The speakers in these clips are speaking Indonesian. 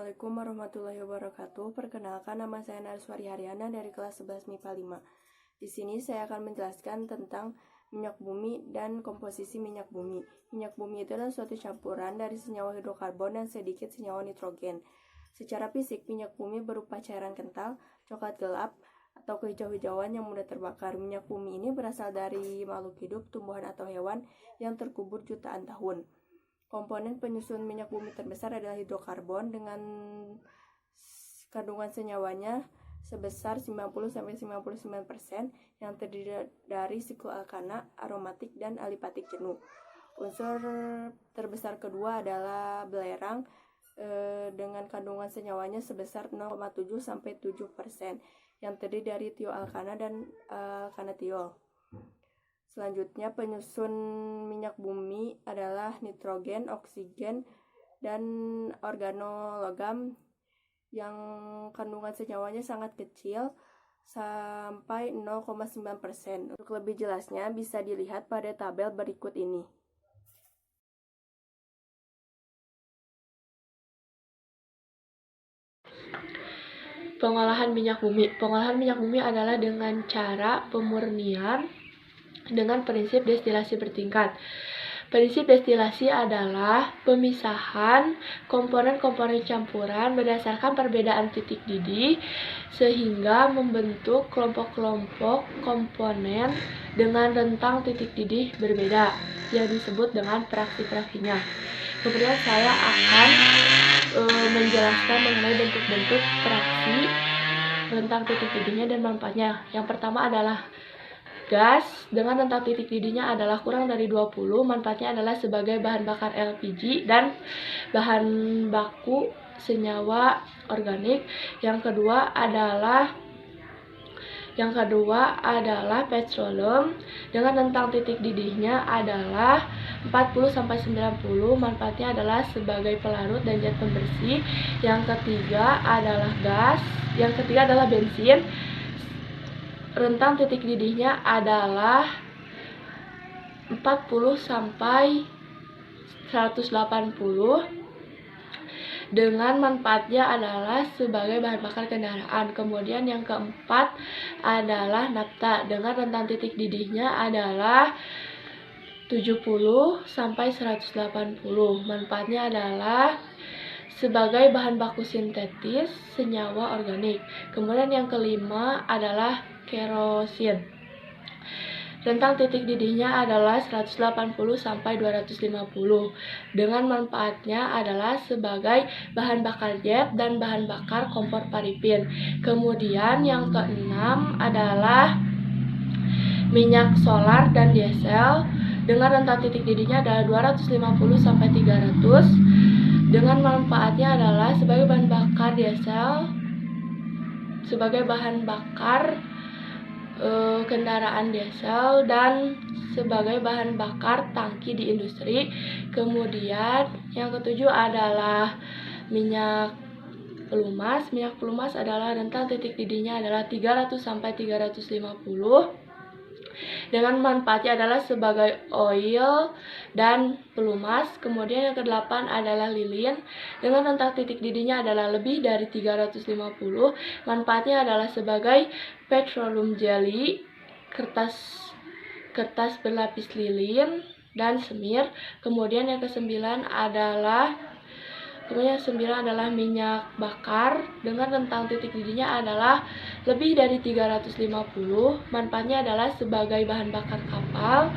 Assalamualaikum warahmatullahi wabarakatuh. Perkenalkan, nama saya Narswari Haryana dari kelas 11 MIPA 5. Di sini saya akan menjelaskan tentang minyak bumi dan komposisi minyak bumi. Minyak bumi itu adalah suatu campuran dari senyawa hidrokarbon dan sedikit senyawa nitrogen. Secara fisik, minyak bumi berupa cairan kental, coklat gelap, atau kehijau-hijauan yang mudah terbakar. Minyak bumi ini berasal dari makhluk hidup, tumbuhan atau hewan yang terkubur jutaan tahun. Komponen penyusun minyak bumi terbesar adalah hidrokarbon dengan kandungan senyawanya sebesar 90-99% yang terdiri dari siklus alkana, aromatik, dan alipatik jenuh. Unsur terbesar kedua adalah belerang dengan kandungan senyawanya sebesar 0,7-7% yang terdiri dari tioalkana dan alkanatiol. Selanjutnya, penyusun minyak bumi adalah nitrogen, oksigen, dan organologam yang kandungan senyawanya sangat kecil sampai 0,9%. Untuk lebih jelasnya bisa dilihat pada tabel berikut ini. Pengolahan minyak bumi. Pengolahan minyak bumi adalah dengan cara pemurnian dengan prinsip destilasi bertingkat. Prinsip destilasi adalah pemisahan komponen-komponen campuran berdasarkan perbedaan titik didih sehingga membentuk kelompok-kelompok komponen dengan rentang titik didih berbeda yang disebut dengan fraksi-fraksinya. Kemudian saya akan menjelaskan mengenai bentuk-bentuk fraksi, rentang titik didihnya dan manfaatnya. Yang pertama adalah gas dengan rentang titik didihnya adalah kurang dari 20, manfaatnya adalah sebagai bahan bakar LPG dan bahan baku senyawa organik. Yang kedua adalah petroleum dengan rentang titik didihnya adalah 40-90, manfaatnya adalah sebagai pelarut dan zat pembersih. Yang ketiga adalah gas. Yang ketiga adalah bensin. Rentang titik didihnya adalah 40-180 dengan manfaatnya adalah sebagai bahan bakar kendaraan. Kemudian yang keempat adalah nafta dengan rentang titik didihnya adalah 70-180. Manfaatnya adalah sebagai bahan baku sintetis senyawa organik. Kemudian yang kelima adalah kerosin. Rentang titik didihnya adalah 180-250 dengan manfaatnya adalah sebagai bahan bakar jet dan bahan bakar kompor parafin. Kemudian yang keenam adalah minyak solar dan diesel dengan rentang titik didihnya adalah 250-300 dengan manfaatnya adalah sebagai bahan bakar diesel, sebagai bahan bakar kendaraan diesel dan sebagai bahan bakar tangki di industri. Kemudian yang ketujuh adalah minyak pelumas. Minyak pelumas adalah rentang titik didihnya adalah 300-350 dengan manfaatnya adalah sebagai oil dan pelumas. Kemudian yang kedelapan adalah lilin dengan rentang titik didihnya adalah lebih dari 350. Manfaatnya adalah sebagai petroleum jelly, kertas berlapis lilin, dan semir. Kemudian yang kesembilan adalah minyak bakar dengan rentang titik didihnya adalah lebih dari 350. Manfaatnya adalah sebagai bahan bakar kapal,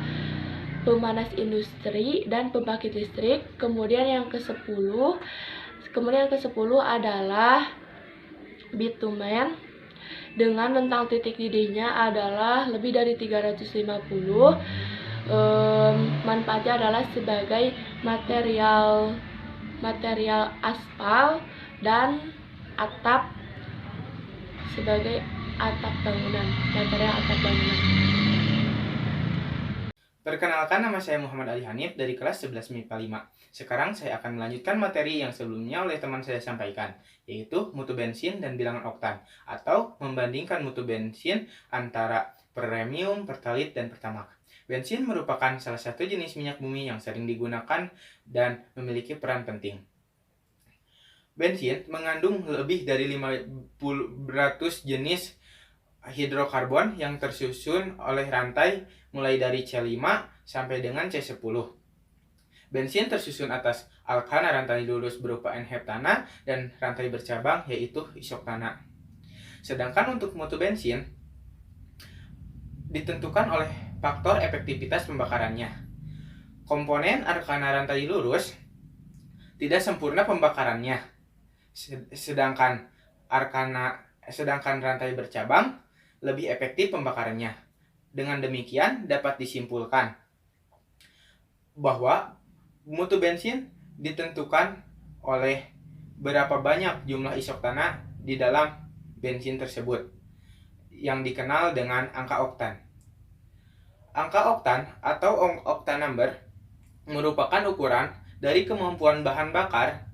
pemanas industri, dan pembangkit listrik. Kemudian yang ke-10 adalah bitumen dengan rentang titik didihnya adalah lebih dari 350. Manfaatnya adalah sebagai material aspal dan atap, sebagai material atap bangunan. Perkenalkan, nama saya Muhammad Ali Hanif dari kelas 11 MIPA 5. Sekarang saya akan melanjutkan materi yang sebelumnya oleh teman saya sampaikan, yaitu mutu bensin dan bilangan oktan, atau membandingkan mutu bensin antara premium, pertalite, dan pertamax. Bensin merupakan salah satu jenis minyak bumi yang sering digunakan dan memiliki peran penting. Bensin mengandung lebih dari 500 jenis hidrokarbon yang tersusun oleh rantai mulai dari C5 sampai dengan C10. Bensin tersusun atas alkana rantai lurus berupa N-heptana dan rantai bercabang yaitu isoktana. Sedangkan untuk mutu bensin ditentukan oleh faktor efektivitas pembakarannya. Komponen alkana rantai lurus tidak sempurna pembakarannya, sedangkan rantai bercabang lebih efektif pembakarannya. Dengan demikian dapat disimpulkan bahwa mutu bensin ditentukan oleh berapa banyak jumlah isoktana di dalam bensin tersebut yang dikenal dengan angka oktan. Angka oktan atau octane number merupakan ukuran dari kemampuan bahan bakar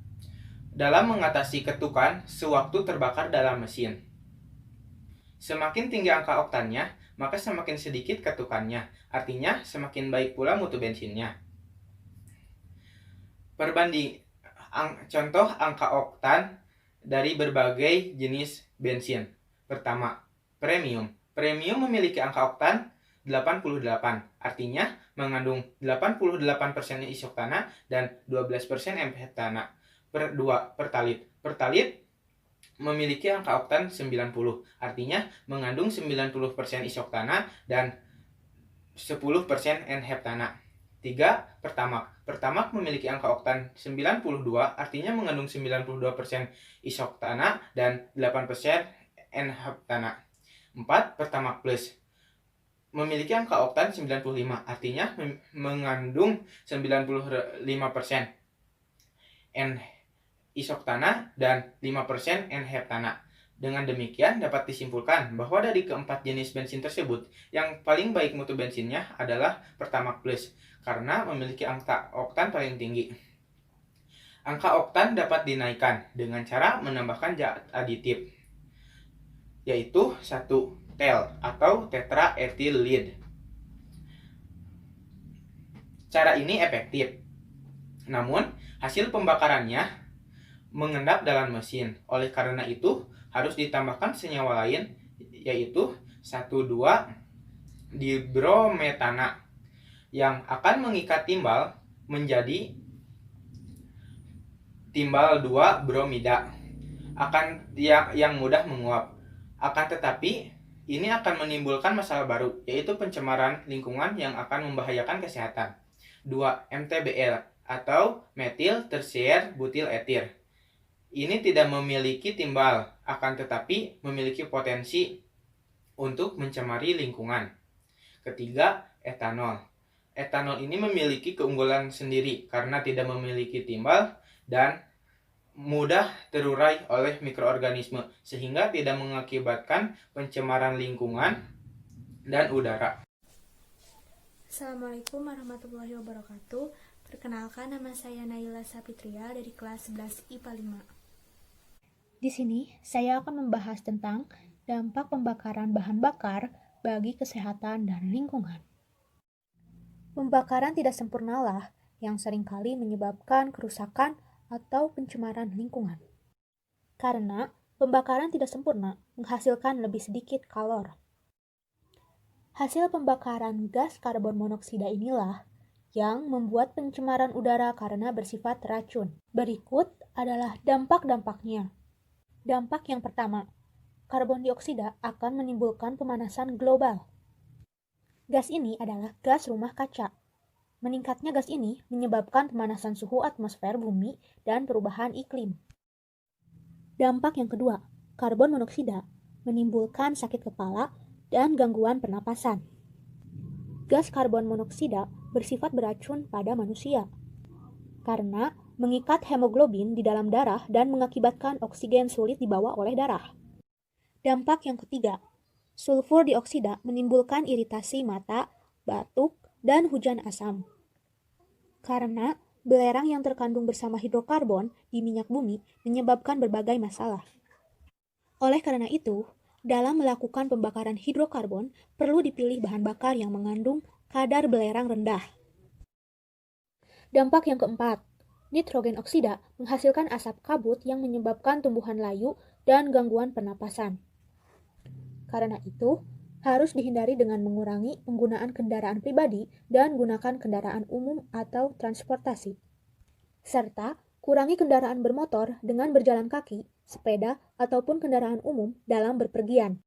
dalam mengatasi ketukan sewaktu terbakar dalam mesin. Semakin tinggi angka oktannya, maka semakin sedikit ketukannya, artinya semakin baik pula mutu bensinnya. Contoh angka oktan dari berbagai jenis bensin. Pertama, premium. Premium memiliki angka oktan 88, artinya mengandung 88% isoktana dan 12% N-heptana. Kedua, pertalit. Pertalit memiliki angka oktan 90, artinya mengandung 90% isoktana dan 10% N-heptana. 3. Pertamax. Pertamax memiliki angka oktan 92, artinya mengandung 92% isoktana dan 8% N-heptana. 4. Pertamax Plus memiliki angka oktan 95, artinya mengandung 95% isoktana dan 5% N-heptana. Dengan demikian dapat disimpulkan bahwa dari keempat jenis bensin tersebut, yang paling baik mutu bensinnya adalah Pertamax Plus karena memiliki angka oktan paling tinggi. Angka oktan dapat dinaikkan dengan cara menambahkan zat aditif, yaitu 1 TEL atau tetraethyl lead. Cara ini efektif, namun hasil pembakarannya mengendap dalam mesin. Oleh karena itu, harus ditambahkan senyawa lain, yaitu 1,2-dibrometana yang akan mengikat timbal menjadi timbal 2 bromida yang mudah menguap. Akan tetapi, ini akan menimbulkan masalah baru, yaitu pencemaran lingkungan yang akan membahayakan kesehatan. 2. MTBL atau metil tersier butil etir. Ini tidak memiliki timbal, akan tetapi memiliki potensi untuk mencemari lingkungan. Ketiga, etanol. Etanol ini memiliki keunggulan sendiri karena tidak memiliki timbal dan mudah terurai oleh mikroorganisme sehingga tidak mengakibatkan pencemaran lingkungan dan udara. Assalamualaikum warahmatullahi wabarakatuh. Perkenalkan, nama saya Naila Sapitria dari kelas 11 IPA 5. Di sini, saya akan membahas tentang dampak pembakaran bahan bakar bagi kesehatan dan lingkungan. Pembakaran tidak sempurnalah yang seringkali menyebabkan kerusakan atau pencemaran lingkungan. Karena pembakaran tidak sempurna menghasilkan lebih sedikit kalor. Hasil pembakaran gas karbon monoksida inilah yang membuat pencemaran udara karena bersifat racun. Berikut adalah dampak-dampaknya. Dampak yang pertama, karbon dioksida akan menimbulkan pemanasan global. Gas ini adalah gas rumah kaca. Meningkatnya gas ini menyebabkan pemanasan suhu atmosfer bumi dan perubahan iklim. Dampak yang kedua, karbon monoksida menimbulkan sakit kepala dan gangguan pernapasan. Gas karbon monoksida bersifat beracun pada manusia karena mengikat hemoglobin di dalam darah dan mengakibatkan oksigen sulit dibawa oleh darah. Dampak yang ketiga, sulfur dioksida menimbulkan iritasi mata, batuk, dan hujan asam. Karena belerang yang terkandung bersama hidrokarbon di minyak bumi menyebabkan berbagai masalah. Oleh karena itu, dalam melakukan pembakaran hidrokarbon perlu dipilih bahan bakar yang mengandung kadar belerang rendah. Dampak yang keempat, Nitrogen oksida menghasilkan asap kabut yang menyebabkan tumbuhan layu dan gangguan pernapasan. Karena itu, harus dihindari dengan mengurangi penggunaan kendaraan pribadi dan gunakan kendaraan umum atau transportasi. Serta kurangi kendaraan bermotor dengan berjalan kaki, sepeda, ataupun kendaraan umum dalam berpergian.